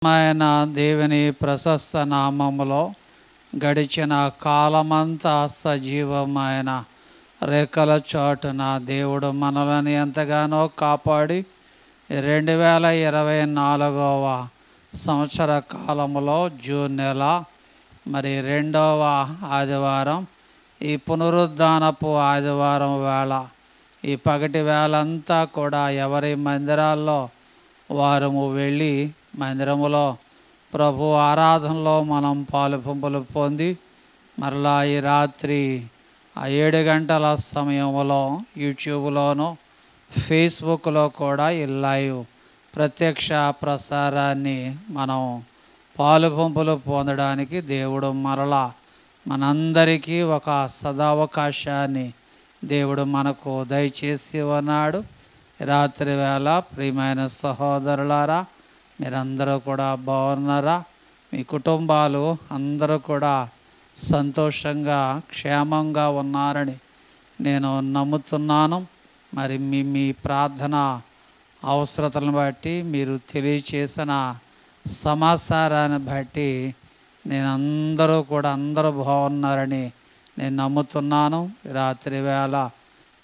ఆయన దేవుని ప్రశస్త నామములో గడిచిన కాలమంతా సజీవమైన రెక్కల చాటున దేవుడు మనల్ని ఎంతగానో కాపాడి 2024వ సంవత్సర కాలంలో జూన్ నెల మరి 2వ ఆదివారం, ఈ పునరుద్ధానపు ఆదివారం వేళ, ఈ పగటి వేళంతా కూడా ఎవరి మందిరాల్లో వారము వెళ్ళి మందిరములో ప్రభు ఆరాధనలో మనం పాలు పంపులు పొంది మరలా ఈ రాత్రి 7 గంటల సమయంలో యూట్యూబ్లోను ఫేస్బుక్లో కూడా ఈ లైవ్ ప్రత్యక్ష ప్రసారాన్ని మనం పాలు పంపులు పొందడానికి దేవుడు మరలా మనందరికీ ఒక సదావకాశాన్ని దేవుడు మనకు దయచేసి ఉన్నాడు. రాత్రి వేళ ప్రియమైన సహోదరులారా, మీరందరూ కూడా బాగున్నారా? మీ కుటుంబాలు అందరూ కూడా సంతోషంగా క్షేమంగా ఉన్నారని నేను నమ్ముతున్నాను. మరి మీ ప్రార్థన అవసరతలను బట్టి, మీరు తెలియచేసిన సమాచారాన్ని బట్టి అందరూ బాగున్నారని నేను నమ్ముతున్నాను. రాత్రి వేళ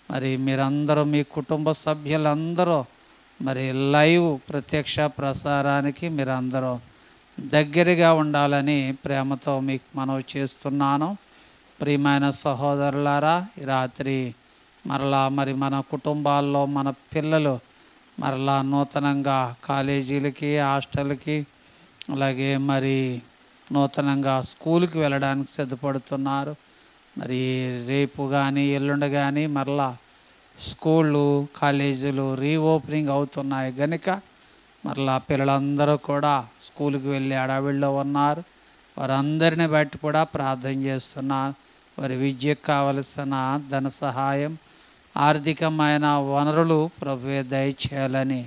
మరి మీరందరూ, మీ కుటుంబ సభ్యులందరూ మరి లైవ్ ప్రత్యక్ష ప్రసారానికి మీరందరూ దగ్గరగా ఉండాలని ప్రేమతో మీకు మనవి చేస్తున్నాను. ప్రియమైన సహోదరులారా, ఈ రాత్రి మరలా మరి మన కుటుంబాల్లో మన పిల్లలు మరలా నూతనంగా కాలేజీలకి, హాస్టల్కి, అలాగే మరి నూతనంగా స్కూల్కి వెళ్ళడానికి సిద్ధపడుతున్నారు. మరి రేపు కానీ ఎల్లుండి కానీ మరలా స్కూళ్ళు, కాలేజీలు రీఓపెనింగ్ అవుతున్నాయి కనుక మరలా పిల్లలందరూ కూడా స్కూల్కి వెళ్ళి హడావిడిలో ఉన్నారు. వారందరిని బట్టి కూడా ప్రార్థన చేస్తున్నాను. వారి విద్యకు కావలసిన ధన సహాయం, ఆర్థికమైన వనరులు ప్రభువే దయచేయాలని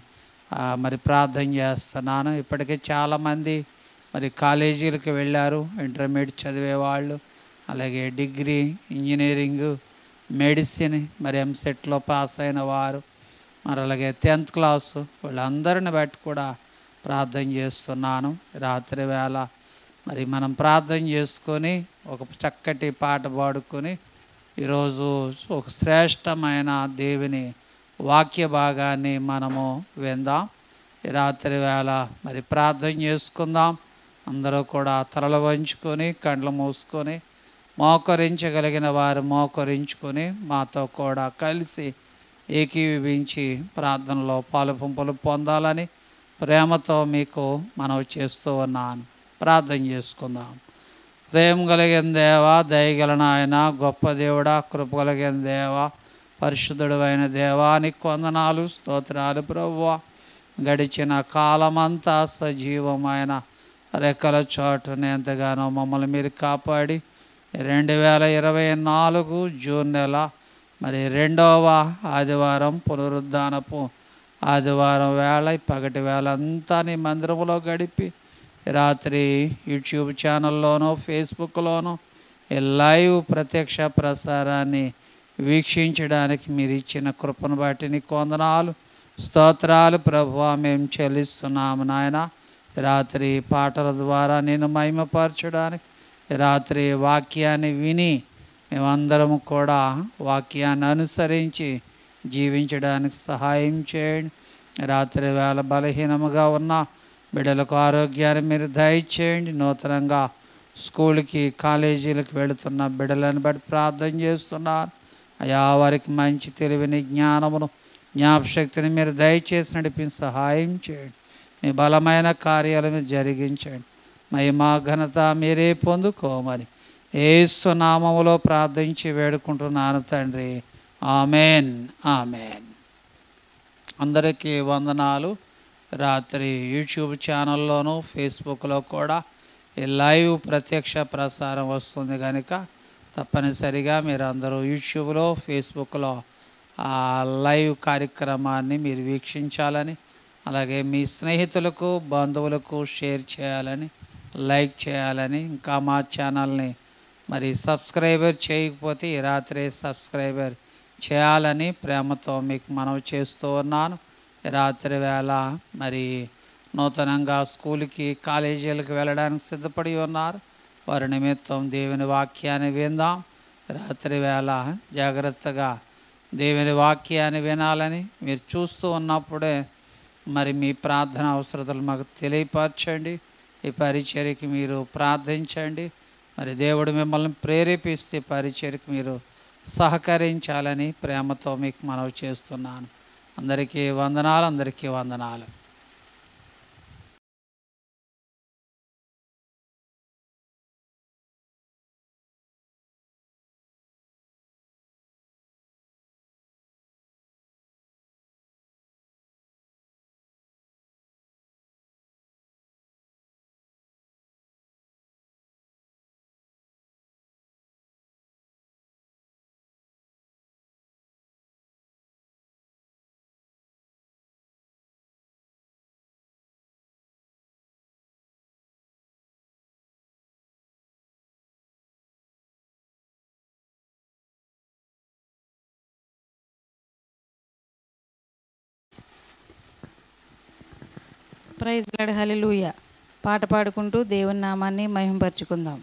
మరి ప్రార్థన చేస్తున్నాను. ఇప్పటికే చాలామంది మరి కాలేజీలకు వెళ్ళారు, ఇంటర్మీడియట్ చదివేవాళ్ళు, అలాగే డిగ్రీ, ఇంజనీరింగు, మెడిసిన్, మరి ఎంసెట్లో పాస్ అయిన వారు, మరి అలాగే 10th క్లాసు, వీళ్ళందరిని బట్టి కూడా ప్రార్థన చేస్తున్నాను. రాత్రి వేళ మరి మనం ప్రార్థన చేసుకొని ఒక చక్కటి పాట పాడుకొని ఈరోజు ఒక శ్రేష్టమైన దేవుని వాక్య భాగాన్ని మనము విందాం. ఈ రాత్రి వేళ మరి ప్రార్థన చేసుకుందాం. అందరూ కూడా తలలు వంచుకొని కళ్ళు మూసుకొని మోకరించగలిగిన వారు మోకరించుకొని మాతో కూడా కలిసి ఏకీభవించి ప్రార్థనలో పాలు పంపులు పొందాలని ప్రేమతో మీకు మనవి చేస్తూ ఉన్నాను. ప్రార్థన చేసుకుందాం. ప్రేమ కలిగిన దేవా, దయగల నాయన, గొప్ప దేవుడా, కృప కలిగిన దేవా, పరిశుద్ధుడు అయిన దేవానికి వందనాలు, స్తోత్రాలు ప్రభువా. గడిచిన కాలమంతా సజీవమైన రెక్కల చాటున ఎంతగానో మమ్మల్ని మీరు కాపాడి 2024 జూన్ నెల మరి 2వ ఆదివారం, పునరుద్ధానపు ఆదివారం వేళ, పగటి వేళ అంతా నీ మందిరంలో గడిపి రాత్రి యూట్యూబ్ ఛానల్లోనూ ఫేస్బుక్లోనూ ఈ లైవ్ ప్రత్యక్ష ప్రసారాన్ని వీక్షించడానికి మీరు ఇచ్చిన కృపను బట్టి నీకు వందనాలు, స్తోత్రాలు ప్రభువా మేము చెల్లిస్తున్నాము నాయన. రాత్రి పాటల ద్వారా నేను మహిమపరచడానికి, రాత్రి వాక్యాన్ని విని మేమందరము కూడా వాక్యాన్ని అనుసరించి జీవించడానికి సహాయం చేయండి. రాత్రి వేళ బలహీనముగా ఉన్న బిడ్డలకు ఆరోగ్యాన్ని మీరు దయచేయండి. నూతనంగా స్కూల్కి, కాలేజీలకు వెళుతున్న బిడ్డలను బట్టి ప్రార్థన చేస్తున్నారు. అయా వారికి మంచి తెలివిని, జ్ఞానమును, జ్ఞాపశక్తిని మీరు దయచేసి నడిపించి సహాయం చేయండి. మీ బలమైన కార్యాలు మీరు జరిగించండి. మహిమా ఘనత మీరే పొందుకోమని యేసు నామములో ప్రార్థించి వేడుకుంటున్నాను తండ్రి. Amen, amen. అందరికీ వందనాలు. రాత్రి యూట్యూబ్ ఛానల్లోనూ ఫేస్బుక్లో కూడా ఈ లైవ్ ప్రత్యక్ష ప్రసారం వస్తుంది కనుక తప్పనిసరిగా మీరు అందరూ యూట్యూబ్లో, ఫేస్బుక్లో ఆ లైవ్ కార్యక్రమాన్ని మీరు వీక్షించాలని, అలాగే మీ స్నేహితులకు, బంధువులకు షేర్ చేయాలని, లైక్ చేయాలని, ఇంకా మా ఛానల్ని మరి సబ్స్క్రైబర్ చేయకపోతే ఈ రాత్రి సబ్స్క్రైబర్ చేయాలని ప్రేమతో మీకు మనవి చేస్తూ ఉన్నాను. రాత్రి వేళ మరి నూతనంగా స్కూల్కి కాలేజీలకు వెళ్ళడానికి సిద్ధపడి ఉన్నారు. వారి నిమిత్తం దేవుని వాక్యాన్ని విందాం. రాత్రి వేళ జాగ్రత్తగా దేవుని వాక్యాన్ని వినాలని మీరు చూస్తూ ఉన్నప్పుడే మరి మీ ప్రార్థన అవసరతలు మాకు తెలియపరచండి. ఈ పరిచర్యకి మీరు ప్రార్థించండి. మరి దేవుడు మిమ్మల్ని ప్రేరేపిస్తే పరిచర్యకి మీరు సహకరించాలని ప్రేమతో మీకు మనవి చేస్తున్నాను. అందరికీ వందనాలు, అందరికీ వందనాలు. ప్రైజ్ లార్డ్, హల్లెలూయా. పాట పాడుకుంటూ దేవుని నామాన్ని మహిమపరచుకుందాం.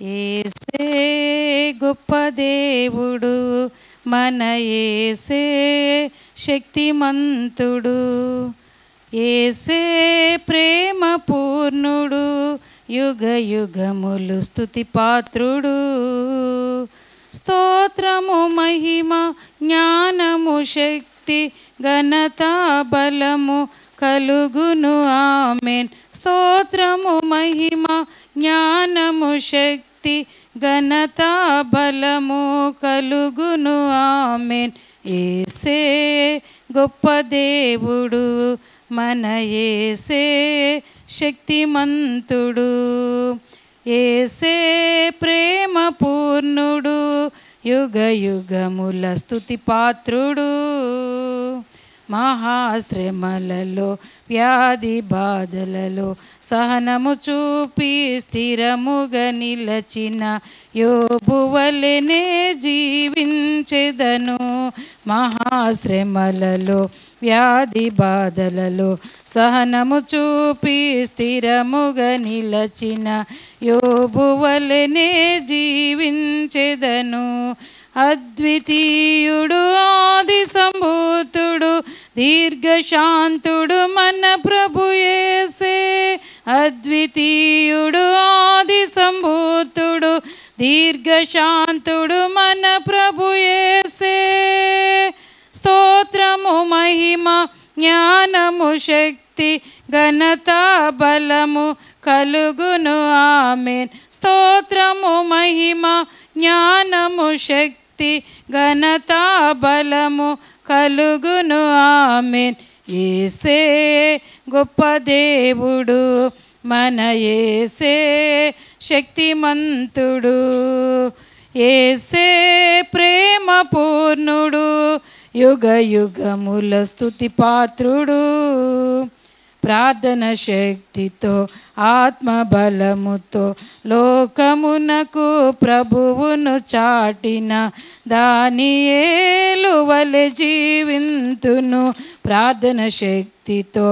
యేసే గొప్ప దేవుడు, మన యేసే శక్తిమంతుడు. యేసే ప్రేమ పూర్ణుడు, యుగ యుగములు స్తుతి పాత్రుడు. స్తోత్రము మహిమ జ్ఞానము శక్తి ఘనత బలము కలుగును, ఆమేన్. స్తోత్రము మహిమ జ్ఞానము శక్తి ఘనత బలము కలుగును, ఆమేన్. యేసే గొప్ప దేవుడు, మన యేసే శక్తిమంతుడు. యేసే ప్రేమ పూర్ణుడు, యుగ యుగముల స్తుతి పాత్రుడు. మహాశ్రమలలో వ్యాధి బాధలలో సహనము చూపి స్థిరముగా నిలచిన యోబు వలెనే జీవించెదను. మహాశ్రమలలో వ్యాధి బాధలలో సహనము చూపి స్థిరముగా నిలచిన యోబు వలెనే జీవించెదను. అద్వితీయుడు ఆది సంభూతుడు దీర్ఘశాంతుడు మన ప్రభు యేసే. అద్వితీయుడు ఆది సంభూతుడు దీర్ఘశాంతుడు మన ప్రభు యేసే. స్తోత్రము మహిమ జ్ఞానము శక్తి ఘనత బలము కలుగును, ఆమేన్. స్తోత్రము మహిమ జ్ఞానము శక్తి ఘనత బలము కలుగును, ఆమేన్. యేసే గొప్ప దేవుడు, మన యేసే శక్తిమంతుడు. యేసే ప్రేమ పూర్ణుడు, యుగ యుగముల స్తుతి పాత్రుడు. ప్రార్థన శక్తితో ఆత్మ బలముతో లోకమునకు ప్రభువును చాటిన దానియేలు వలె జీవింతును. ప్రార్థన శక్తితో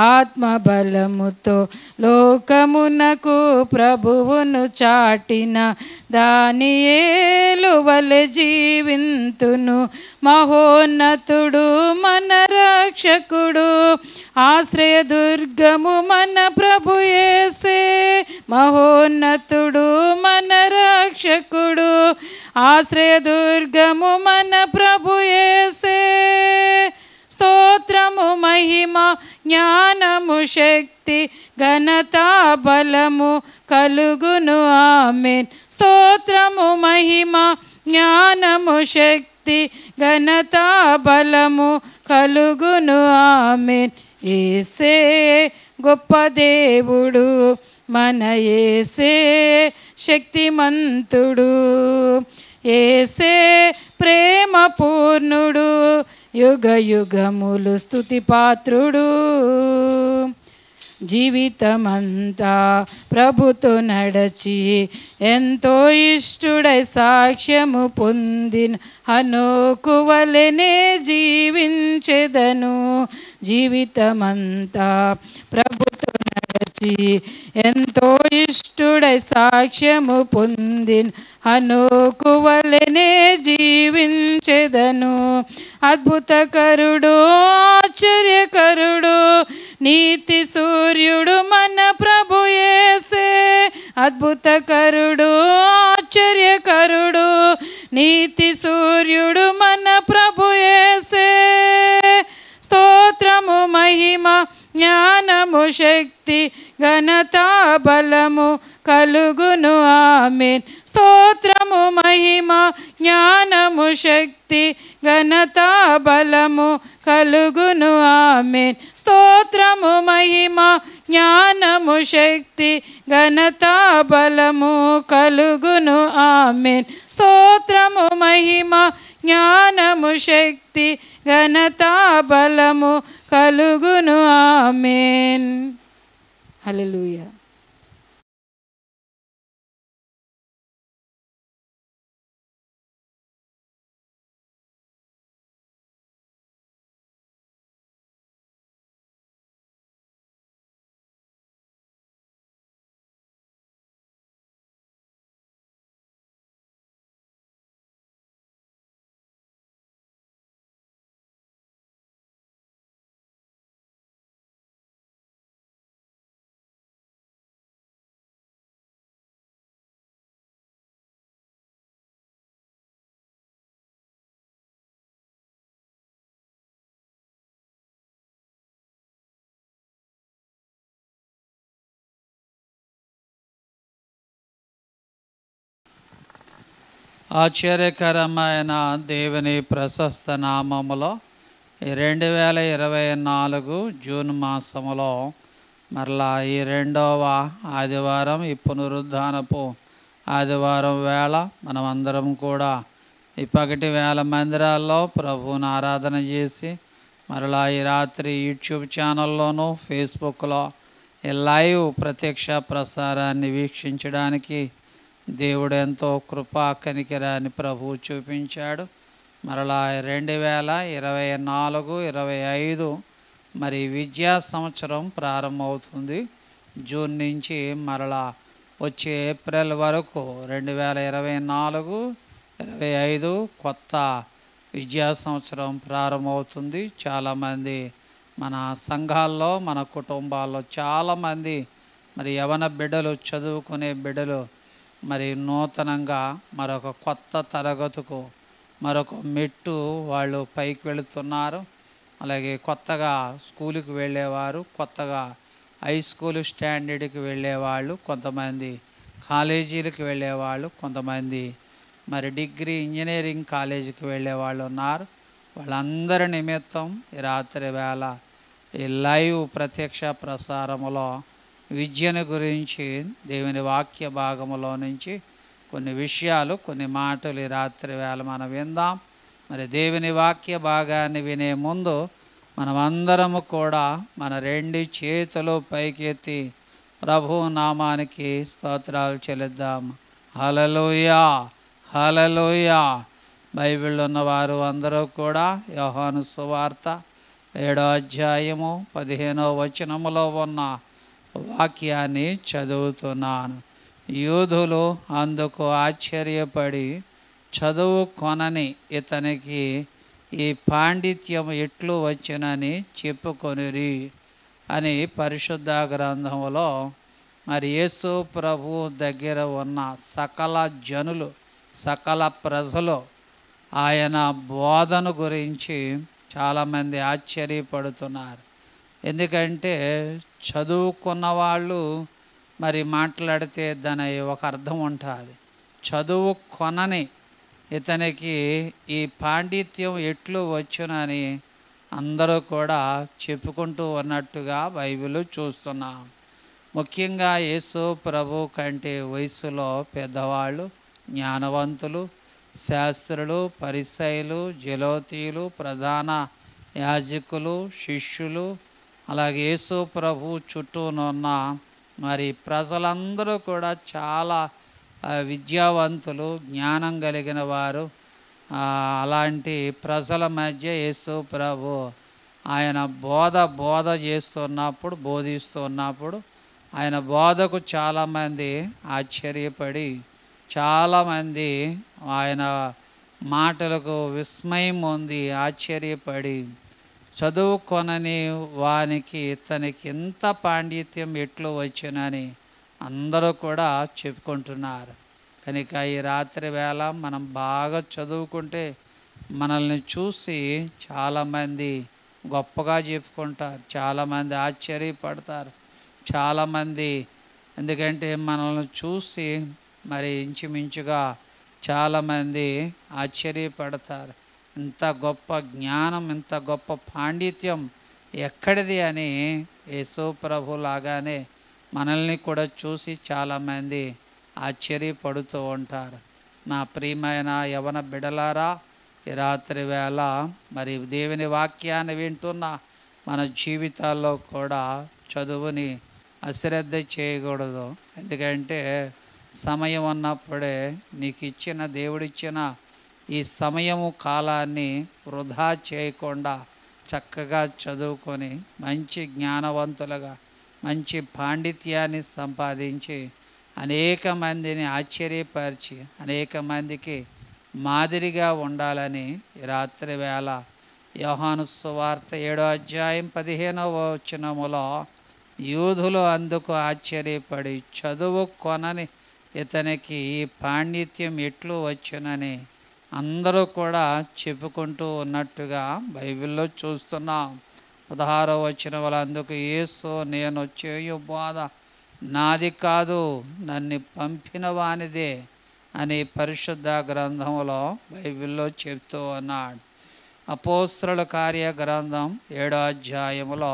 ఆత్మ బలముతో లోకమునకు ప్రభువును చాటిన దానియేలు వలె జీవింతును. మహోన్నతుడు మన రక్షకుడు, ఆశ్రయ దుర్గము మన ప్రభు యేసే. మహోన్నతుడు మన రక్షకుడు, ఆశ్రయ దుర్గము మన ప్రభు యేసే. స్తోత్రము మహిమ జ్ఞానము శక్తి ఘనత బలము కలుగును, ఆమేన్. స్తోత్రము మహిమ జ్ఞానము శక్తి ఘనత బలము కలుగును, ఆమేన్. యేసే గొప్ప దేవుడు, మన యేసే శక్తిమంతుడు. యేసే ప్రేమ పూర్ణుడు, యుగ యుగములు స్తుతి పాత్రుడు. జీవితమంతా ప్రభుతో నడచి ఎంతో ఇష్టుడై సాక్ష్యము పొందిన హనోకు వలెనే జీవించెదను. జీవితమంతా ప్రభుతో నడచి ఎంతో ఇష్టుడై సాక్ష్యము పొందిన హనోకు వలెనే జీవించెదను. అద్భుతకరుడు ఆశ్చర్యకరుడు నీతి సూర్యుడు మన ప్రభు యేసే. అద్భుతకరుడు ఆశ్చర్యకరుడు నీతి సూర్యుడు మన ప్రభు యేసే. స్తోత్రము మహిమ జ్ఞానము శక్తి ఘనత బలము కలుగును ఆమేన్. స్తోత్రము మహిమ జ్ఞానము శక్తి ఘనత బలము కలుగును ఆమేన్. స్తోత్రము మహిమ జ్ఞానము శక్తి ఘనత బలము కలుగును ఆమేన్. స్తోత్రము మహిమ జ్ఞానము శక్తి ఘనత బలము కలుగును ఆమేన్. హల్లెలూయా. ఆశ్చర్యకరమైన దేవుని ప్రశస్త నామములో 2024 జూన్ మాసములో మరలా ఈ రెండవ ఆదివారం, ఈ పునరుద్ధానపు ఆదివారం వేళ మనమందరం కూడా ఈ పగటి వేళ మందిరాల్లో ప్రభువుని ఆరాధన చేసి మరలా ఈ రాత్రి యూట్యూబ్ ఛానల్లోనూ ఫేస్బుక్లో ఈ లైవ్ ప్రత్యక్ష ప్రసారాన్ని వీక్షించడానికి దేవుడు ఎంతో కృపా కనికరాన్ని ప్రభువు చూపించాడు. మరలా 2024, 25 మరి విద్యా సంవత్సరం ప్రారంభమవుతుంది. జూన్ నుంచి మరలా వచ్చే ఏప్రిల్ వరకు 2024, 25 కొత్త విద్యా సంవత్సరం ప్రారంభమవుతుంది. చాలామంది మన సంఘాల్లో, మన కుటుంబాల్లో చాలామంది మరి యవన బిడ్డలు, చదువుకునే బిడ్డలు మరి నూతనంగా మరొక కొత్త తరగతుకు, మరొక మెట్టు వాళ్ళు పైకి వెళుతున్నారు. అలాగే కొత్తగా స్కూలుకి వెళ్ళేవారు, కొత్తగా హై స్కూల్ స్టాండర్డ్కి వెళ్ళేవాళ్ళు, కొంతమంది కాలేజీలకు వెళ్ళేవాళ్ళు, కొంతమంది మరి డిగ్రీ ఇంజనీరింగ్ కాలేజీకి వెళ్ళేవాళ్ళు ఉన్నారు. వాళ్ళందరి నిమిత్తం ఈ రాత్రి వేళ ఈ లైవ్ ప్రత్యక్ష ప్రసారములో విద్యను గురించి దేవుని వాక్య భాగములో నుంచి కొన్ని విషయాలు, కొన్ని మాటలు ఈ రాత్రి వేళ మనం విందాం. మరి దేవుని వాక్య భాగాన్ని వినే ముందు మనమందరము కూడా మన 2 చేతులు పైకెత్తి ప్రభు నామానికి స్తోత్రాలు చెల్లిద్దాం. హల్లెలూయా, హల్లెలూయా. బైబిల్ ఉన్నవారు అందరూ కూడా యోహాను సువార్త 7వ అధ్యాయము 15వ వచనములో ఉన్న వాక్యాన్ని చదువుతున్నాను. యూదులు అందుకు ఆశ్చర్యపడి చదువు కొనని ఇతనికి ఈ పాండిత్యం ఎట్లు వచ్చునని చెప్పుకొనిరి అని పరిశుద్ధ గ్రంథములో మరి యేసు ప్రభు దగ్గర ఉన్న సకల జనులు, సకల ప్రజలు ఆయన బోధన గురించి చాలామంది ఆశ్చర్యపడుతున్నారు. ఎందుకంటే చదువుకున్న వాళ్ళు మరి మాట్లాడితే దాని ఒక అర్థం ఉంటుంది. చదువు కొనని ఇతనికి ఈ పాండిత్యం ఎట్లు వచ్చునని అందరూ కూడా చెప్పుకుంటూ ఉన్నట్టుగా బైబిల్ చూస్తున్నాం. ముఖ్యంగా యేసు ప్రభు కంటే వయసులో పెద్దవాళ్ళు, జ్ఞానవంతులు, శాస్త్రులు, పరిసయ్యులు, జలోతీయులు, ప్రధాన యాజకులు, శిష్యులు, అలాగే యేసు ప్రభు చుట్టూనున్న మరి ప్రజలందరూ కూడా చాలా విద్యావంతులు, జ్ఞానం కలిగిన వారు. అలాంటి ప్రజల మధ్య యేసు ప్రభు ఆయన బోధ చేస్తున్నప్పుడు, బోధిస్తున్నప్పుడు ఆయన బోధకు చాలామంది ఆశ్చర్యపడి, చాలామంది ఆయన మాటలకు విస్మయం ఉంది, ఆశ్చర్యపడి, చదువుకొనని వానికి తనకి ఇంత పాండిత్యం ఎట్లు వచ్చునని అందరూ కూడా చెప్పుకుంటున్నారు. కనుక ఈ రాత్రి వేళ మనం బాగా చదువుకుంటే మనల్ని చూసి చాలామంది గొప్పగా చెప్పుకుంటారు, చాలామంది ఆశ్చర్యపడతారు, చాలామంది ఎందుకంటే మనల్ని చూసి మరి ఇంచుమించుగా చాలామంది ఆశ్చర్యపడతారు. ఇంత గొప్ప జ్ఞానం, ఇంత గొప్ప పాండిత్యం ఎక్కడిది అని యేసు ప్రభు లాగానే మనల్ని కూడా చూసి చాలామంది ఆశ్చర్యపడుతూ ఉంటారు. నా ప్రియమైన యవన బిడలారా, ఈ రాత్రి వేళ మరి దేవుని వాక్యాన్ని వింటున్న మన జీవితాల్లో కూడా చదువుని అశ్రద్ధ చేయకూడదు. ఎందుకంటే సమయం ఉన్నప్పుడే నీకు ఇచ్చిన దేవుడిచ్చిన ఈ సమయము కాలాన్ని వృధా చేయకుండా చక్కగా చదువుకొని మంచి జ్ఞానవంతులుగా మంచి పాండిత్యాన్ని సంపాదించి అనేక మందిని ఆశ్చర్యపరిచి అనేక మందికి మాదిరిగా ఉండాలని రాత్రి వేళ యోహాను సువార్త 7వ అధ్యాయం 15వ వచనములో యూదులు అందుకు ఆశ్చర్యపడి, చదువు కొనని ఇతనికి ఈ పాండిత్యం ఎట్లు వచ్చునని అందరూ కూడా చెప్పుకుంటూ ఉన్నట్టుగా బైబిల్లో చూస్తున్నాం. 16వ వచనములో అందుకు యేసు, నేను చేయు బోధ నాది కాదు, నన్ను పంపిన వానిదే అని పరిశుద్ధ గ్రంథంలో బైబిల్లో చెప్తూ ఉన్నాడు. అపోస్తలుల కార్య గ్రంథం 7వ అధ్యాయములో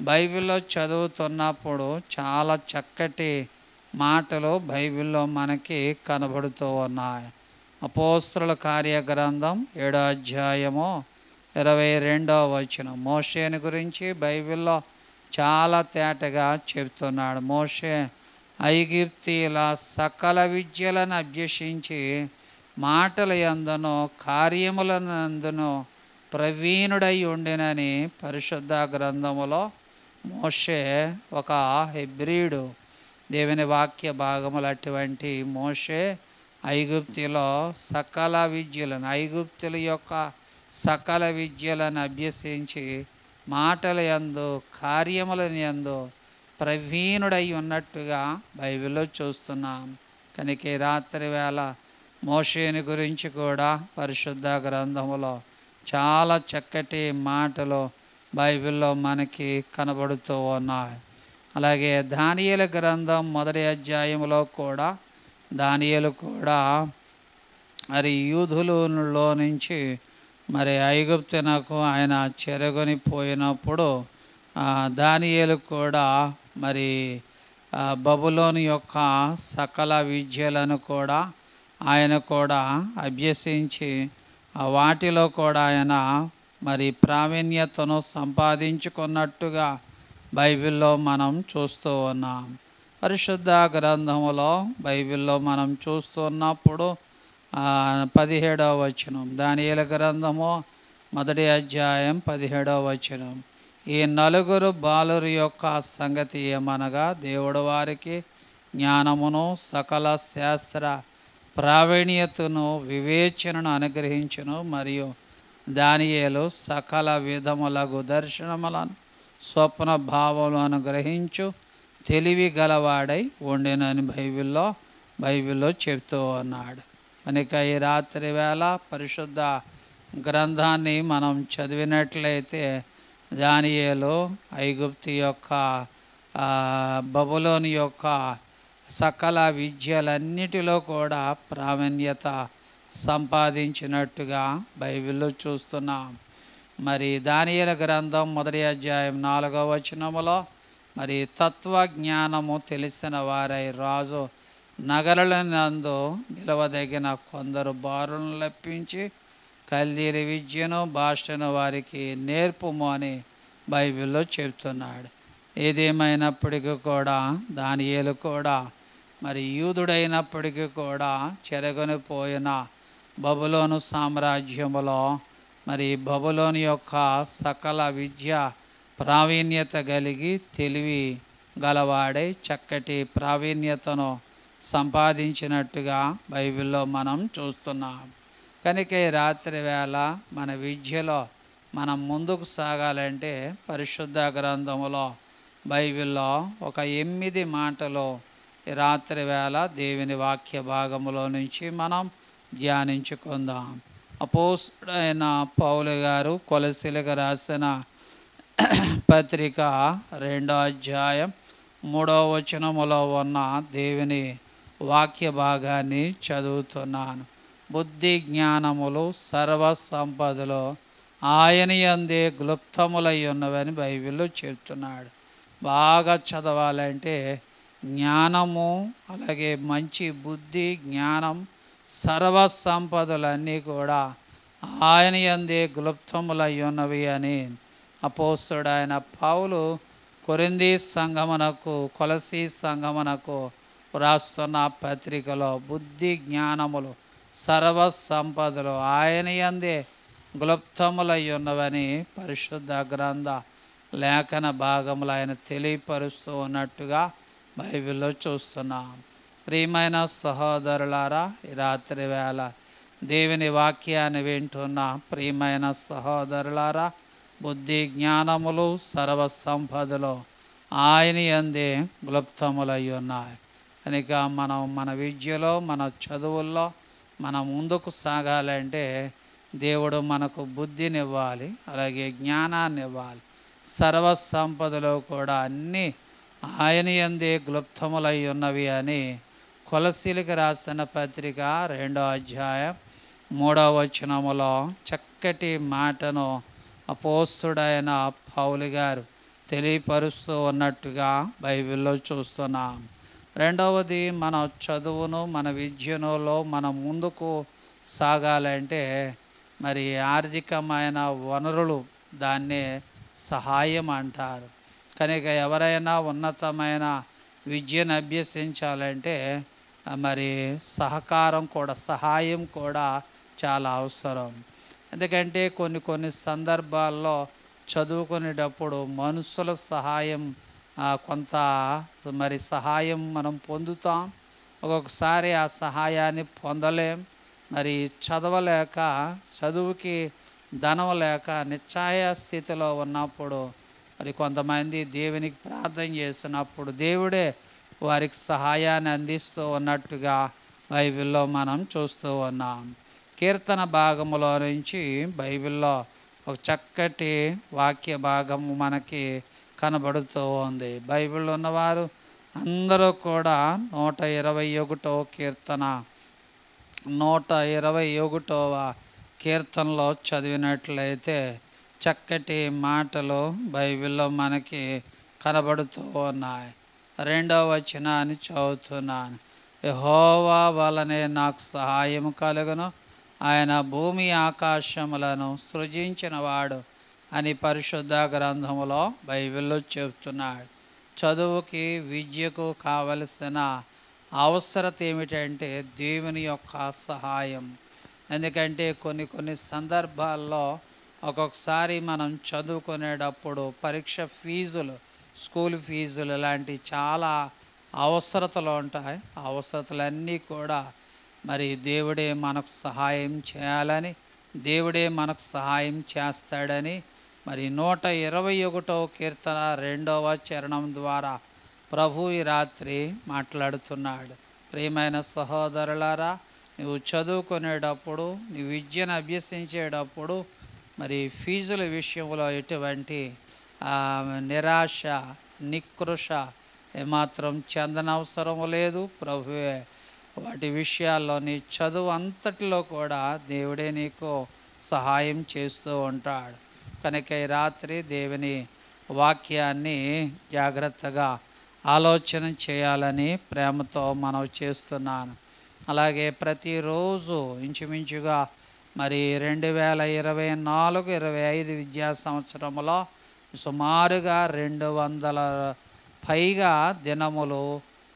బైబిల్లో చదువుతున్నప్పుడు చాలా చక్కటి మాటలు బైబిల్లో మనకి కనబడుతూ ఉన్నాయి. అపోస్తలుల కార్య గ్రంథం 7వ అధ్యాయము 22వ వచనం మోషేని గురించి బైబిల్లో చాలా తేటగా చెప్తున్నాడు. మోషే ఐగుప్తీయుల సకల విద్యలను అభ్యసించి మాటల యందును కార్యములనందును ప్రవీణుడై ఉండినని పరిశుద్ధ గ్రంథములో మోషే ఒక హెబ్రీయుడు. దేవుని వాక్య భాగములు అటువంటి మోషే ఐగుప్తులో సకల విద్యలను, ఐగుప్తుల యొక్క సకల విద్యలను అభ్యసించి మాటల యందు కార్యముల యందు ప్రవీణుడై ఉన్నట్టుగా బైబిల్లో చూస్తున్నాం. కనుక రాత్రి వేళ మోషేని గురించి కూడా పరిశుద్ధ గ్రంథములో చాలా చక్కటి మాటలు బైబిల్లో మనకి కనబడుతూ ఉన్నాయి. అలాగే దానియేలు గ్రంథం 1వ అధ్యాయంలో కూడా దానియేలు కూడా మరి యూదులలో నుంచి మరి ఐగుప్తునకు ఆయన చెరగొని పోయినప్పుడు దానియేలు కూడా మరి బబులోను యొక్క సకల విద్యలను కూడా ఆయన కూడా అభ్యసించి వాటిలో కూడా ఆయన మరి ప్రావీణ్యతను సంపాదించుకున్నట్టుగా బైబిల్లో మనం చూస్తూ ఉన్నాం. పరిశుద్ధ గ్రంథములో బైబిల్లో మనం చూస్తున్నప్పుడు 17వ వచనం దానియేలు గ్రంథము 1వ అధ్యాయం 17వ వచనం ఈ నలుగురు బాలురు యొక్క సంగతి ఏమనగా, దేవుడు వారికి జ్ఞానమును సకల శాస్త్ర ప్రావీణ్యతను వివేచనను అనుగ్రహించును. మరియు దానియేలు సకల విధములగు దర్శనములను స్వప్న భావములను గ్రహించు తెలివి గలవాడై ఉండేనని బైబిల్లో చెప్తూ ఉన్నాడు. కనుక ఈ రాత్రి వేళ పరిశుద్ధ గ్రంథాన్ని మనం చదివినట్లయితే దానియేలు ఐగుప్తు యొక్క బబులోను యొక్క సకల విద్యలన్నిటిలో కూడా ప్రావీణ్యత సంపాదించినట్టుగా బైబిల్లో చూస్తున్నాం. మరి దానియేలు గ్రంథం 1వ అధ్యాయం 4వ వచనములో మరి తత్వజ్ఞానము తెలిసిన వారై రాజు నగరులనందు నిలవదగిన కొందరు బారులను లప్పించి కల్దీరి విద్యను భాషను వారికి నేర్పుము అని బైబిల్లో చెప్తున్నాడు. ఏదేమైనప్పటికీ కూడా దానియేలు కూడా మరి యూదుడైనప్పటికీ కూడా చెరగొనిపోయిన బబులోను సామ్రాజ్యములో మరి బబులోని యొక్క సకల విద్య ప్రావీణ్యత కలిగి తెలివి గలవాడై చక్కటి ప్రావీణ్యతను సంపాదించినట్టుగా బైబిల్లో మనం చూస్తున్నాం. కనుక ఈ రాత్రి వేళ మన విద్యలో మనం ముందుకు సాగాలంటే పరిశుద్ధ గ్రంథములో బైబిల్లో ఒక 8 మాటలు ఈ రాత్రి వేళ దేవుని వాక్య భాగములో నుంచి మనం ధ్యానించుకుందాం. అపోస్తుడైన పౌలు గారు కొలసీలకు రాసిన పత్రిక 2వ అధ్యాయం 3వ వచనములో ఉన్న దేవుని వాక్య భాగాన్ని చదువుతున్నాను. బుద్ధి జ్ఞానములు సర్వ సంపదలు ఆయన యందే గ్లుప్తములై ఉన్నవని బైబిల్లో చెప్తున్నాడు. బాగా చదవాలంటే జ్ఞానము, అలాగే మంచి బుద్ధి, జ్ఞానం, సర్వ సంపదలన్నీ కూడా ఆయన యందే గ్లుప్తములై ఉన్నవి అని అపోస్తుడైన పౌలు కొరింథీ సంఘమునకు, కొలసీ సంఘమునకు వ్రాస్తున్న పత్రికలో బుద్ధి జ్ఞానములు సర్వ సంపదలు ఆయన యందే గ్లుప్తములై ఉన్నవని పరిశుద్ధ గ్రంథ లేఖన భాగములు ఆయన తెలియపరుస్తూ ఉన్నట్టుగా బైబిల్లో చూస్తున్నాం. ప్రియమైన సహోదరులారా, ఈ రాత్రి వేళ దేవుని వాక్యాన్ని వింటున్న ప్రియమైన సహోదరులారా, బుద్ధి జ్ఞానములు సర్వ సంపదలు ఆయన యందే గ్లుప్తములై ఉన్నాయి. కనుక మనం మన విద్యలో, మన చదువుల్లో మనం ముందుకు సాగాలంటే దేవుడు మనకు బుద్ధినివ్వాలి, అలాగే జ్ఞానాన్ని ఇవ్వాలి. సర్వ సంపదలో కూడా అన్నీ ఆయన యందే గ్లుప్తములై ఉన్నవి అని కొలసీలకు రాసిన పత్రిక 2వ అధ్యాయం 3వ వచనములో చక్కటి మాటను అపోస్తుడైన పౌలు గారు తెలియపరుస్తూ ఉన్నట్టుగా బైబిల్లో చూస్తున్నాం. రెండవది, మన చదువును, మన విద్యనులో మనం ముందుకు సాగాలంటే మరి ఆర్థికమైన వనరులు, దాన్నే సహాయం అంటారు. కనుక ఎవరైనా ఉన్నతమైన విద్యను అభ్యసించాలంటే మరి సహకారం కూడా, సహాయం కూడా చాలా అవసరం. ఎందుకంటే కొన్ని సందర్భాల్లో చదువుకునేటప్పుడు మనుషుల సహాయం కొంత మరి సహాయం మనం పొందుతాం, ఒక్కొక్కసారి ఆ సహాయాన్ని పొందలేం. మరి చదవలేక, చదువుకి ధనం లేక నిశ్చయ స్థితిలో ఉన్నప్పుడు మరి కొంతమంది దేవునికి ప్రార్థన చేసినప్పుడు దేవుడే వారికి సహాయాన్ని అందిస్తూ ఉన్నట్టుగా బైబిల్లో మనం చూస్తూ ఉన్నాం. కీర్తన భాగములో నుంచి బైబిల్లో ఒక చక్కటి వాక్య భాగము మనకి కనబడుతూ ఉంది. బైబిల్లో ఉన్నవారు అందరూ కూడా 121వ కీర్తన, 121వ కీర్తనలో చదివినట్లయితే చక్కటి మాటలు బైబిల్లో మనకి కనబడుతూ ఉన్నాయి. 2వ వచనాన్ని చదువుతున్నాను. యెహోవా వలనే నాకు సహాయం కలుగును, ఆయన భూమి ఆకాశములను సృజించినవాడు అని పరిశుద్ధ గ్రంథములో బైబిల్లో చెప్తున్నాడు. చదువుకి, విద్యకు కావలసిన అవసరత ఏమిటంటే దేవుని యొక్క సహాయం. ఎందుకంటే కొన్ని సందర్భాల్లో ఒక్కొక్కసారి మనం చదువుకునేటప్పుడు పరీక్ష ఫీజులు, స్కూల్ ఫీజులు లాంటి చాలా అవసరతలు ఉంటాయి. అవసరతలన్నీ కూడా మరి దేవుడే మనకు సహాయం చేయాలని, దేవుడే మనకు సహాయం చేస్తాడని మరి 121వ కీర్తన 2వ చరణం ద్వారా ప్రభు ఈ రాత్రి మాట్లాడుతున్నాడు. ప్రియమైన సహోదరులారా, నువ్వు చదువుకునేటప్పుడు, నీ విద్యను అభ్యసించేటప్పుడు మరి ఫీజుల విషయంలో ఎటువంటి నిరాశ, నికృష ఏమాత్రం చెందనవసరం లేదు. ప్రభువే వాటి విషయాల్లో, నీ చదువు అంతటిలో కూడా దేవుడే నీకు సహాయం చేస్తూ ఉంటాడు. కనుక ఈ రాత్రి దేవుని వాక్యాన్ని జాగ్రత్తగా ఆలోచన చేయాలని ప్రేమతో మనవి చేస్తున్నాను. అలాగే ప్రతిరోజు ఇంచుమించుగా మరి 2024-25 విద్యా సంవత్సరంలో సుమారుగా 200 పైగా దినములు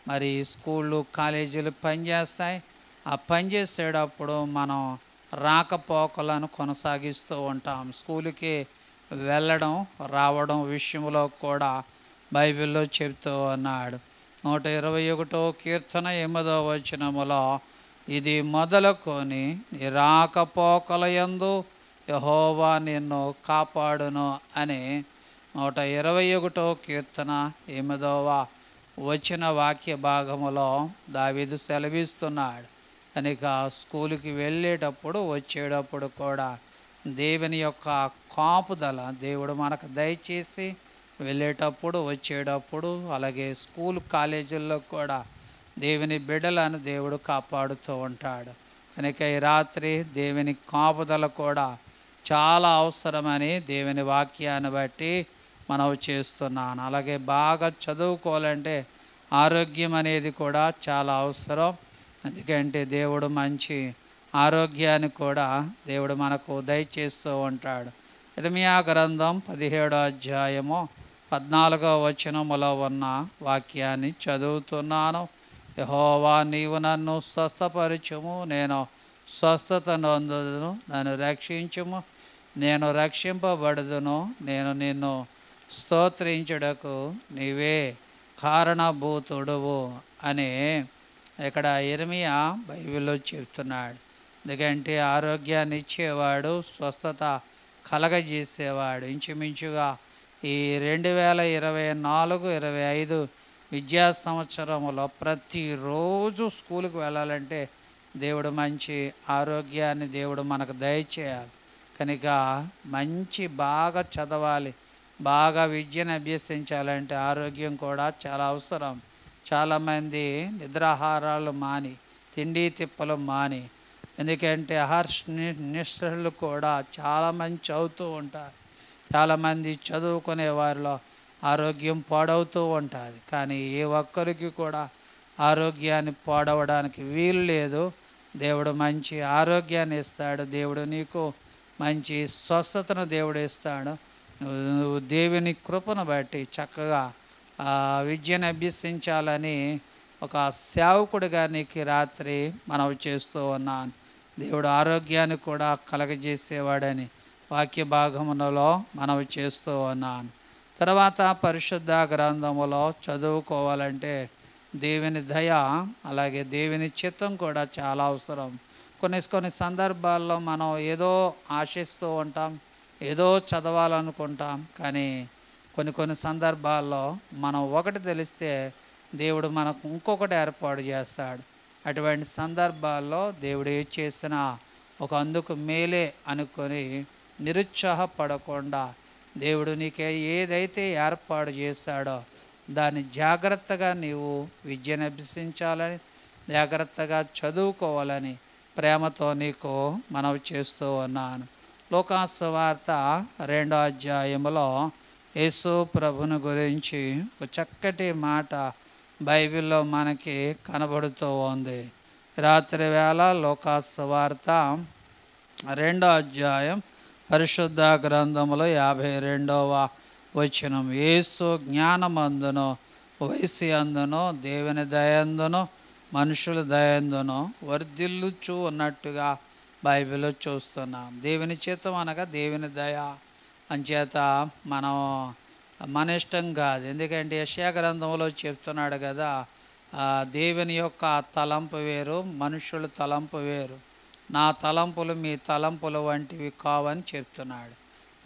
మరి స్కూళ్ళు, కాలేజీలు పనిచేస్తాయి. ఆ పనిచేసేటప్పుడు మనం రాకపోకలను కొనసాగిస్తూ ఉంటాం. స్కూలుకి వెళ్ళడం రావడం విషయంలో కూడా బైబిల్లో చెప్తూ ఉన్నాడు. 121 కీర్తన 8వ వచనములో, ఇది మొదలుకొని నీ రాకపోకల యందు యెహోవా నిన్ను కాపాడును అని 121 కీర్తన 8వ వచ్చిన వాక్య భాగములో దావీదు సెలవిస్తున్నాడు. కనుక స్కూలుకి వెళ్ళేటప్పుడు వచ్చేటప్పుడు కూడా దేవుని యొక్క కాపుదల దేవుడు మనకు దయచేసి వెళ్ళేటప్పుడు వచ్చేటప్పుడు, అలాగే స్కూల్ కాలేజీల్లో కూడా దేవుని బిడ్డలను దేవుడు కాపాడుతూ ఉంటాడు. కనుక ఈ రాత్రి దేవుని కాపుదల కూడా చాలా అవసరమని దేవుని వాక్యాన్ని బట్టి మనం చేస్తున్నాను. అలాగే బాగా చదువుకోవాలంటే ఆరోగ్యం అనేది కూడా చాలా అవసరం. ఎందుకంటే దేవుడు మంచి ఆరోగ్యాన్ని కూడా దేవుడు మనకు దయచేస్తూ ఉంటాడు. ఇర్మియా గ్రంథం 17వ అధ్యాయము 14వ వచనములో ఉన్న వాక్యాన్ని చదువుతున్నాను. యెహోవా నీవు నన్ను స్వస్థపరచుము, నేను స్వస్థత నొందుదును, నన్ను రక్షించుము, నేను రక్షింపబడుదును, నేను నిన్ను స్తోత్రించుటకు నీవే కారణభూతుడువు అని ఇక్కడ ఇర్మియా బైబిల్లో చెప్తున్నాడు. ఎందుకంటే ఆరోగ్యాన్ని ఇచ్చేవాడు, స్వస్థత కలగజేసేవాడు. ఇంచుమించుగా ఈ 2024-25 విద్యా సంవత్సరంలో ప్రతిరోజు స్కూలుకు వెళ్ళాలంటే దేవుడు మంచి ఆరోగ్యాన్ని దేవుడు మనకు దయచేయాలి. కనుక మంచి బాగా చదవాలి, బాగా విద్యను అభ్యసించాలంటే ఆరోగ్యం కూడా చాలా అవసరం. చాలామంది నిద్రాహారాలు మాని, తిండి తిప్పలు మాని, ఎందుకంటే నిష్ఠలు కూడా చాలామంది చదువుతూ ఉంటారు. చాలామంది చదువుకునే వారిలో ఆరోగ్యం పాడవుతూ ఉంటుంది. కానీ ఏ ఒక్కరికి కూడా ఆరోగ్యాన్ని పాడవడానికి వీలు లేదు. దేవుడు మంచి ఆరోగ్యాన్ని ఇస్తాడు. దేవుడు నీకు మంచి స్వస్థతను దేవుడు ఇస్తాడు. నువ్వు దేవుని కృపను బట్టి చక్కగా విద్యను అభ్యసించాలని ఒక సేవకుడిగా నీకు రాత్రి మనవి చేస్తూ ఉన్నాను. దేవుడు ఆరోగ్యాన్ని కూడా కలగజేసేవాడని వాక్య భాగములలో మనవి చేస్తూ ఉన్నాను. తర్వాత పరిశుద్ధ గ్రంథములో చదువుకోవాలంటే దేవుని దయ, అలాగే దేవుని చిత్తం కూడా చాలా అవసరం. కొన్ని సందర్భాల్లో మనం ఏదో ఆశిస్తూ ఉంటాం, ఏదో చదవాలనుకుంటాం. కానీ కొన్ని సందర్భాల్లో మనం ఒకటి తెలిస్తే దేవుడు మనకు ఇంకొకటి ఏర్పాటు చేస్తాడు. అటువంటి సందర్భాల్లో దేవుడు ఏ చేసినా ఒక అందుకు మేలే అనుకొని నిరుత్సాహపడకుండా దేవుడు నీకే ఏదైతే ఏర్పాటు చేశాడో దాన్ని జాగ్రత్తగా నీవు విద్యను అభ్యసించాలని, జాగ్రత్తగా చదువుకోవాలని ప్రేమతో నీకు మనవి చేస్తూ ఉన్నాను. లోకాసువార్త 2వ అధ్యాయములో యేసు ప్రభుని గురించి ఒక చక్కటి మాట బైబిల్లో మనకి కనబడుతూ ఉంది. రాత్రి వేళ లోకాసువార్త 2వ అధ్యాయం పరిశుద్ధ గ్రంథములో 52వ వచనం, యేసు జ్ఞానమందును వయసు అందును దేవుని దయందును మనుషుల దయందును వర్ధిల్లుచూ ఉన్నట్టుగా బైబిల్లో చూస్తున్నాం. దేవుని చిత్తం అనగా దేవుని దయ. అంచేత మనం మన ఇష్టం కాదు. ఎందుకంటే యెషయా గ్రంథంలో చెప్తున్నాడు కదా, దేవుని యొక్క తలంపు వేరు, మనుషుల తలంపు వేరు, నా తలంపులు మీ తలంపులు వంటివి కావని చెప్తున్నాడు.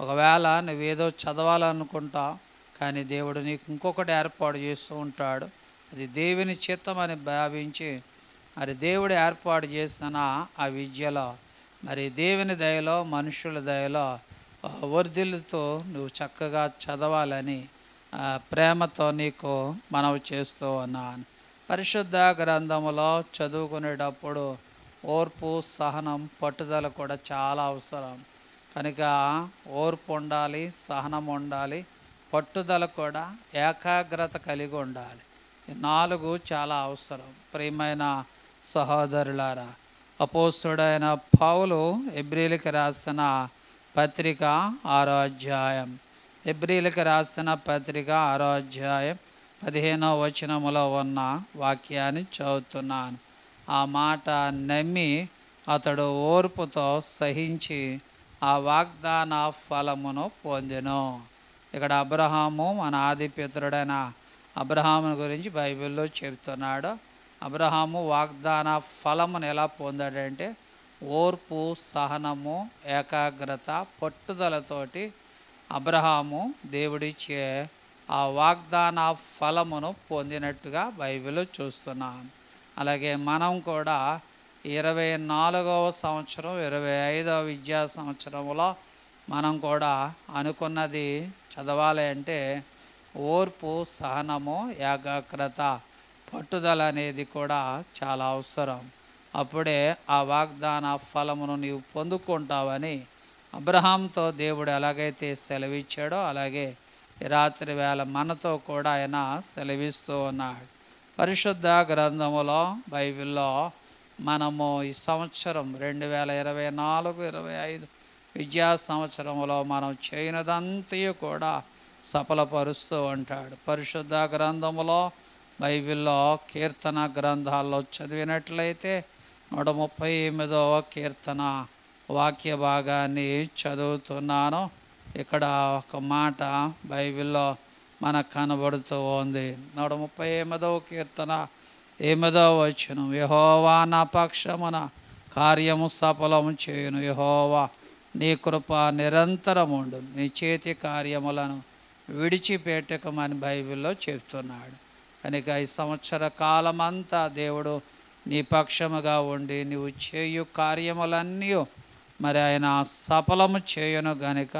ఒకవేళ నువ్వేదో చదవాలనుకుంటావు, కానీ దేవుడు నీకు ఇంకొకటి ఏర్పాటు చేస్తూ ఉంటాడు. అది దేవుని చిత్తం అని భావించి మరి దేవుడు ఏర్పాటు చేసిన ఆ విద్యలో, మరి దేవుని దయలో మనుషుల దయలో వర్ధిల్లుతూ నువ్వు చక్కగా చదవాలని ప్రేమతో నీకు మనవి చేస్తూ ఉన్నాను. పరిశుద్ధ గ్రంథములో చదువుకునేటప్పుడు ఓర్పు, సహనం, పట్టుదల కూడా చాలా అవసరం. కనుక ఓర్పు ఉండాలి, సహనం ఉండాలి, పట్టుదల కూడా, ఏకాగ్రత కలిగి ఉండాలి. ఈ 4 చాలా అవసరం. ప్రియమైన సహోదరులారా, అపోస్తలుడైన పౌలు హెబ్రీయులకు రాసిన పత్రిక 6వ అధ్యాయం, హెబ్రీయులకు రాసిన పత్రిక 6వ అధ్యాయం 15వ వచనములో ఉన్న వాక్యాన్ని చదువుతున్నాను. ఆ మాట నమ్మి అతడు ఓర్పుతో సహించి ఆ వాగ్దాన ఫలమును పొందెను. ఇక్కడ అబ్రహాము మన ఆది పితరుడైన అబ్రహాముని గురించి బైబిల్లో చెబుతున్నాడు. అబ్రహాము వాగ్దాన ఫలమును ఎలా పొందాడంటే ఓర్పు, సహనము, ఏకాగ్రత, పట్టుదలతోటి అబ్రహాము దేవుడిచ్చే ఆ వాగ్దాన ఫలమును పొందినట్టుగా బైబిల్లో చూస్తున్నాం. అలాగే మనం కూడా 24వ సంవత్సరం 25వ విద్యా సంవత్సరంలో మనం కూడా అనుకున్నది చదవాలి అంటే ఓర్పు, సహనము, ఏకాగ్రత, పట్టుదల అనేది కూడా చాలా అవసరం. అప్పుడే ఆ వాగ్దాన ఫలమును నీవు పొందుకుంటావని అబ్రహాంతో దేవుడు ఎలాగైతే సెలవిచ్చాడో అలాగే ఈ రాత్రి వేళ మనతో కూడా ఆయన సెలవిస్తూ ఉన్నాడు. పరిశుద్ధ గ్రంథములో బైబిల్లో మనము ఈ సంవత్సరం 2024-25 విద్యా సంవత్సరంలో మనం చేయనదంతయు కూడా సఫలపరుస్తూ ఉంటాడు. పరిశుద్ధ గ్రంథములో బైబిల్లో కీర్తన గ్రంథాల్లో చదివినట్లయితే 138వ కీర్తన వాక్య భాగాన్ని చదువుతున్నాను. ఇక్కడ ఒక మాట బైబిల్లో మనకు కనబడుతూ ఉంది. 138వ కీర్తన 8వ వచనం, యెహోవా నా పక్షమున కార్యము సఫలము చేయును, యెహోవా నీ కృప నిరంతరముండు, నీ చేతి కార్యములను విడిచిపెట్టకమని బైబిల్లో చెప్తున్నాడు. కనుక ఈ సంవత్సర కాలమంతా దేవుడు నీ పక్షముగా ఉండి నీవు చేయు కార్యములన్నీ మరి ఆయన సఫలము చేయును గనుక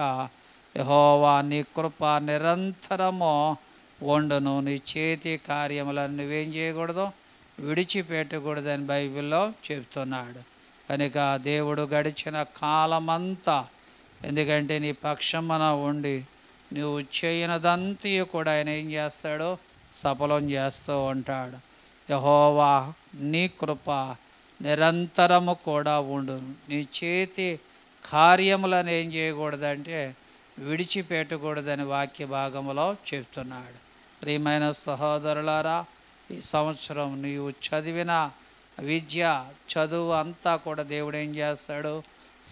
యెహోవా నీ కృప నిరంతరము వండును, నీ చేతి కార్యములను నువ్వేం చేయకూడదు, విడిచిపెట్టకూడదని బైబిల్లో చెప్తున్నాడు. కనుక దేవుడు గడిచిన కాలమంతా ఎందుకంటే నీ పక్షమున ఉండి నువ్వు చేయనదంతయు కూడా ఆయన ఏం చేస్తాడో సఫలం చేస్తూ ఉంటాడు. యెహోవా నీ కృప నిరంతరము కూడా ఉండును, నీ చేతి కార్యములను ఏం చేయకూడదంటే విడిచిపెట్టకూడదని వాక్య భాగంలో చెప్తున్నాడు. ప్రియమైన సహోదరులారా, ఈ సంవత్సరం నీవు చదివిన విద్య చదువు అంతా కూడా దేవుడు ఏం చేస్తాడు,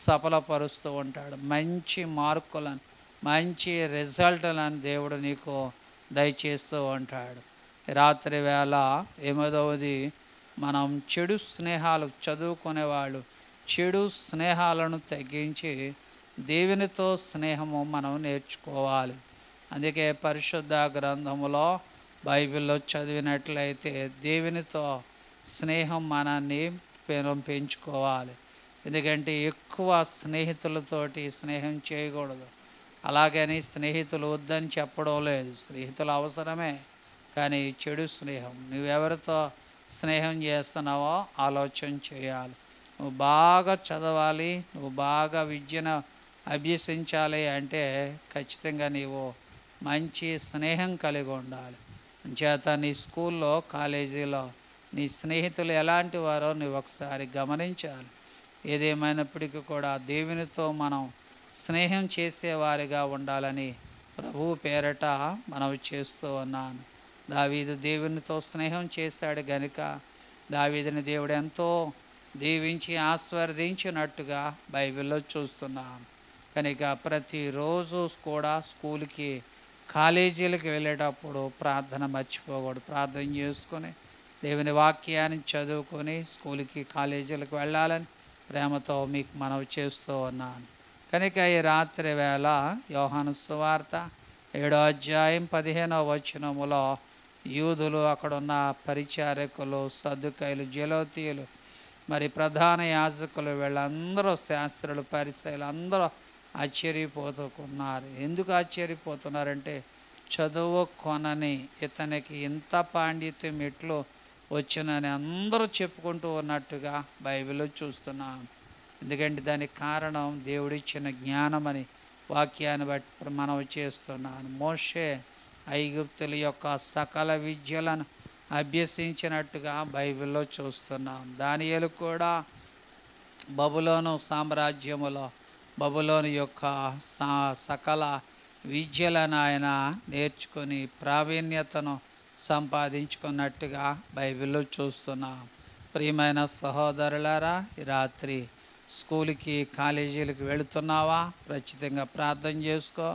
సఫలపరుస్తూ ఉంటాడు. మంచి మార్కులను, మంచి రిజల్ట్లను దేవుడు నీకు దయచేస్తూ ఉంటాడు. రాత్రి వేళ 8వది మనం చెడు స్నేహాలు, చదువుకునేవాళ్ళు చెడు స్నేహాలను తగ్గించి దేవునితో స్నేహము మనం నేర్చుకోవాలి. అందుకే పరిశుద్ధ గ్రంథములో బైబిల్లో చదివినట్లయితే దేవునితో స్నేహం మనల్ని పెంచుకోవాలి. ఎందుకంటే ఎక్కువ స్నేహితులతోటి స్నేహం చేయకూడదు. అలాగని స్నేహితులు వద్దని చెప్పడం లేదు, స్నేహితులు అవసరమే. కానీ చెడు స్నేహం, నువ్వెవరితో స్నేహం చేస్తున్నావో ఆలోచన చేయాలి. నువ్వు బాగా చదవాలి, నువ్వు బాగా విద్యను అభ్యసించాలి అంటే ఖచ్చితంగా నీవు మంచి స్నేహం కలిగి ఉండాలి. చేత నీ స్కూల్లో, కాలేజీలో నీ స్నేహితులు ఎలాంటి వారో నువ్వు ఒకసారి గమనించాలి. ఏదేమైనప్పటికీ కూడా దేవునితో మనం స్నేహం చేసేవారిగా ఉండాలని ప్రభువు పేరట మనవి చేస్తూ ఉన్నాను. దావీదు దేవునితో స్నేహం చేశాడు గనుక దావీదుని దేవుడు ఎంతో దీవించి ఆశీర్వదించినట్టుగా బైబిల్లో చూస్తున్నాం. కనుక ప్రతిరోజు కూడా స్కూల్కి, కాలేజీలకు వెళ్ళేటప్పుడు ప్రార్థన మర్చిపోకూడదు. ప్రార్థన చేసుకొని దేవుని వాక్యాన్ని చదువుకొని స్కూల్కి, కాలేజీలకు వెళ్ళాలని ప్రేమతో మీకు మనవి చేస్తూ ఉన్నాను. కనుక ఈ రాత్రి వేళ యోహాను సువార్త 7వ అధ్యాయం 15వ వచనములో యూదులు, అక్కడున్న పరిచారకులు, సద్దుకైలు, జలోతీయులు, మరి ప్రధాన యాజకులు, వీళ్ళందరూ శాస్త్రులు, పరిసయ్యులు అందరూ ఆశ్చర్యపోతున్నారు. ఎందుకు ఆశ్చర్యపోతున్నారంటే చదువు కొనని ఇతనికి ఇంత పాండిత్యం ఎట్లు వచ్చునని అందరూ చెప్పుకుంటూ ఉన్నట్టుగా బైబిల్లో చూస్తున్నాం. ఎందుకంటే దానికి కారణం దేవుడిచ్చిన జ్ఞానమని వాక్యాన్ని బట్టి మనం చేస్తున్నాను. మోషే ఐగుప్తుల యొక్క సకల విద్యలను అభ్యసించినట్టుగా బైబిల్లో చూస్తున్నాం. దానియేలు కూడా బబులోను సామ్రాజ్యములో బబులోను యొక్క సకల విద్యలను ఆయన నేర్చుకొని ప్రావీణ్యతను సంపాదించుకున్నట్టుగా బైబిల్లో చూస్తున్నాం. ప్రియమైన సహోదరులారా, ఈ రాత్రి స్కూల్కి కాలేజీలకు వెళుతున్నావా? ఖచ్చితంగా ప్రార్థన చేసుకో.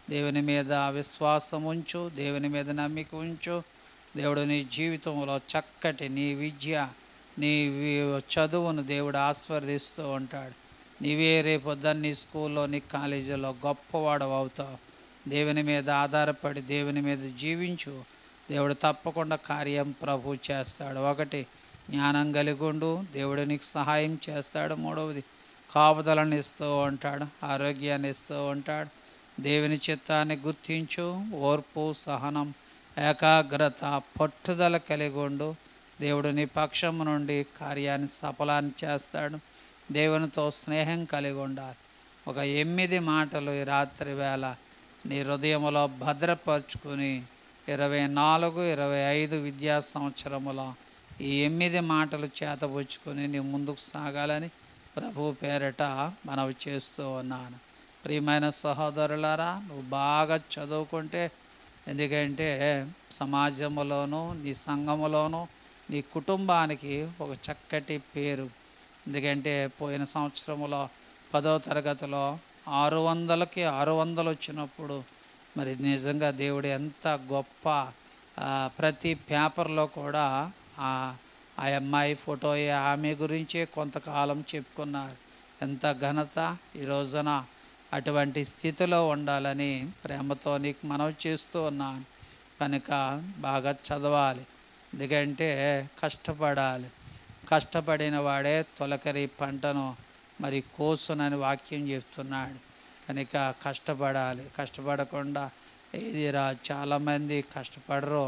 దేవుని మీద విశ్వాసం ఉంచు, దేవుని మీద నమ్మిక ఉంచు. దేవుడు నీ జీవితంలో చక్కటి నీ విద్య, నీ చదువును దేవుడు ఆస్వాదిస్తూ ఉంటాడు. నీవే రేపొద్దున నీ స్కూల్లో, నీ కాలేజీలో గొప్పవాడు అవుతావు. దేవుని మీద ఆధారపడి దేవుని మీద జీవించు. దేవుడు తప్పకుండా కార్యం ప్రభు చేస్తాడు. ఒకటి, జ్ఞానం కలిగి ఉండు, దేవుడు నీకు సహాయం చేస్తాడు. మూడవది, కాపుదలను ఇస్తూ ఉంటాడు, ఆరోగ్యాన్ని ఇస్తూ ఉంటాడు. దేవుని చిత్తాన్ని గుర్తించు. ఓర్పు, సహనం, ఏకాగ్రత, పట్టుదల కలిగి ఉండు. దేవుడు నీ పక్షం నుండి కార్యాన్ని సఫలాన్ని చేస్తాడు. దేవునితో స్నేహం కలిగి ఉండాలి. ఒక 8 మాటలు ఈ రాత్రి వేళ నీ హృదయంలో భద్రపరుచుకుని 24, 25 విద్యా సంవత్సరములో ఈ 8 మాటలు చేతబుచ్చుకొని నీ ముందుకు సాగాలని ప్రభు పేరట మనవి చేస్తూ ఉన్నాను. ప్రియమైన సహోదరులారా, నువ్వు బాగా చదువుకుంటే, ఎందుకంటే సమాజంలోనూ నీ సంఘములోనూ నీ కుటుంబానికి ఒక చక్కటి పేరు. ఎందుకంటే పోయిన సంవత్సరంలో 10వ తరగతిలో 600కి 600 వచ్చినప్పుడు మరి నిజంగా దేవుడు ఎంత గొప్ప, ప్రతి పేపర్లో కూడా ఆ అమ్మాయి ఫోటో, ఆమె గురించే కొంతకాలం చెప్పుకున్నారు. ఎంత ఘనత! ఈ రోజున అటువంటి స్థితిలో ఉండాలని ప్రేమతో నీకు మనవి చేస్తూ ఉన్నాను. కనుక బాగా చదవాలి, ఎందుకంటే కష్టపడాలి. కష్టపడిన వాడే తొలకరి పంటను మరి కోసునని వాక్యం చెప్తున్నాడు. కనుక కష్టపడాలి. కష్టపడకుండా ఏది చాలామంది కష్టపడరు.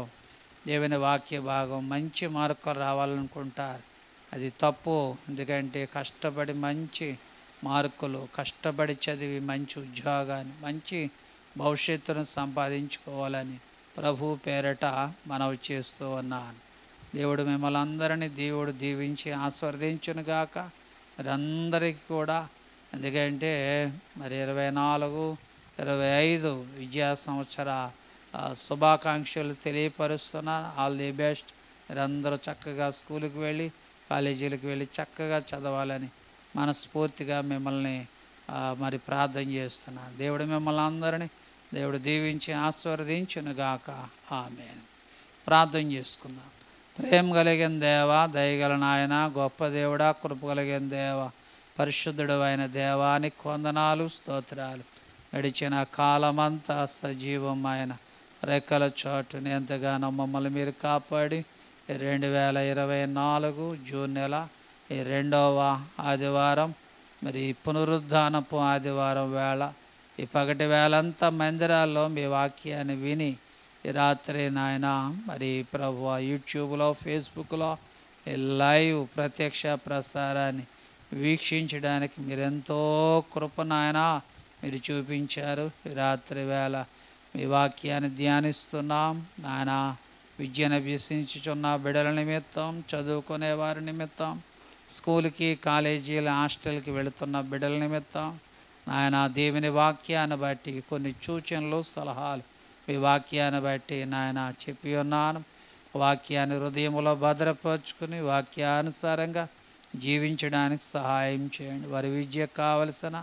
దేవుని వాక్య భాగం మంచి మార్కులు రావాలనుకుంటారు, అది తప్పు. ఎందుకంటే కష్టపడి మంచి మార్కులు, కష్టపడి చదివి మంచి ఉద్యోగాన్ని, మంచి భవిష్యత్తును సంపాదించుకోవాలని ప్రభు పేరట మనవి చేస్తూ ఉన్నాను. దేవుడు మిమ్మల్ని అందరినీ దేవుడు దీవించి ఆశీర్వదించునుగాక. మీరందరికీ కూడా, ఎందుకంటే మరి 24, 25 విద్యా సంవత్సర శుభాకాంక్షలు తెలియపరుస్తున్నాను. All the best. మీరందరూ చక్కగా స్కూల్కి వెళ్ళి, కాలేజీలకు వెళ్ళి చక్కగా చదవాలని మనస్ఫూర్తిగా మిమ్మల్ని మరి ప్రార్థన చేస్తున్నాను. దేవుడు మిమ్మల్ని అందరినీ దేవుడు దీవించి ఆశీర్వదించునుగాక. ఆమేన్. ప్రార్థన చేసుకుందాం. ప్రేమ కలిగిన దేవ, దయగల నాయన, గొప్ప దేవుడా, కృప కలిగిన దేవ, పరిశుద్ధుడు అయిన దేవానికి వందనాలు, స్తోత్రాలు. గడిచిన కాలమంతా సజీవమైన రెక్కల చోటుని ఎంతగానో మమ్మల్ని మీరు కాపాడి 2024 జూన్ నెల ఈ 2వ ఆదివారం, మరి పునరుద్ధానపు ఆదివారం వేళ, ఈ పగటి వేళంతా మందిరాల్లో మీ వాక్యాన్ని విని ఈ రాత్రి నాయన మరి ప్రభు యూట్యూబ్లో, ఫేస్బుక్లో లైవ్ ప్రత్యక్ష ప్రసారాన్ని వీక్షించడానికి మీరెంతో కృప నాయన మీరు చూపించారు. ఈ రాత్రి వేళ మీ వాక్యాన్ని ధ్యానిస్తున్నాం నాయన. విద్యను అభ్యసించుచున్న బిడ్డల నిమిత్తం, చదువుకునే వారి నిమిత్తం, స్కూల్కి, కాలేజీలు, హాస్టల్కి వెళుతున్న బిడ్డల నిమిత్తం నాయన, దేవుని వాక్యాన్ని బట్టి కొన్ని సూచనలు, సలహాలు మీ వాక్యాన్ని బట్టి నాయన చెప్పి ఉన్నాను. వాక్యాన్ని హృదయంలో భద్రపరుచుకుని వాక్యానుసారంగా జీవించడానికి సహాయం చేయండి. వారి విద్యకు కావలసిన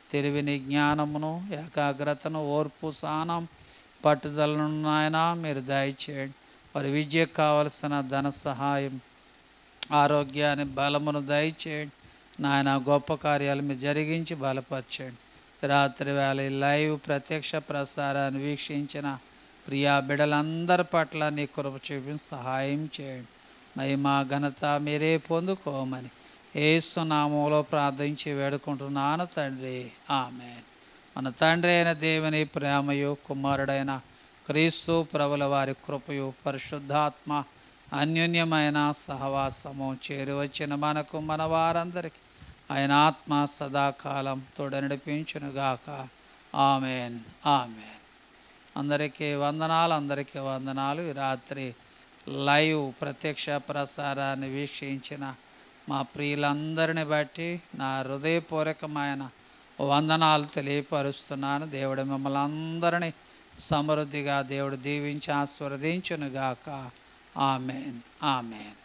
తెలివిని, జ్ఞానమును, ఏకాగ్రతను, ఓర్పు, సహనం, పట్టుదలను నాయన మీరు దయచేయండి. వారి విద్యకు కావలసిన ధన సహాయం, ఆరోగ్యాన్ని, బలమును దయచేయండి నాయన. గొప్ప కార్యాలు మీరు జరిగించి బలపరచండి. రాత్రి వేళ లైవ్ ప్రత్యక్ష ప్రసారాన్ని వీక్షించిన ప్రియా బిడ్డలందరి పట్ల నీ కృప చూపించి సహాయం చేయండి. మహిమ ఘనత మీరే పొందుకోమని యేసు నామములో ప్రార్థించి వేడుకుంటున్నాను తండ్రి. ఆమేన్. మన తండ్రి అయిన దేవుని ప్రేమయు, కుమారుడైన క్రీస్తు ప్రభుల వారి కృపయు, పరిశుద్ధాత్మ అన్యోన్యమైన సహవాసము చేరి వచ్చిన మనకు, మన వారందరికీ ఆయన ఆత్మ సదాకాలం తోడ నడిపించునుగాక. ఆమేన్. ఆమేన్. అందరికీ వందనాలు, అందరికీ వందనాలు. ఈ రాత్రి లైవ్ ప్రత్యక్ష ప్రసారాన్ని వీక్షించిన మా ప్రియులందరిని బట్టి నా హృదయపూర్వకమైన వందనాలు తెలియపరుస్తున్నాను. దేవుడు మిమ్మల్ని అందరినీ సమృద్ధిగా దేవుడు దీవించి ఆశీర్వదించునుగాక. ఆమేన్. ఆమేన్.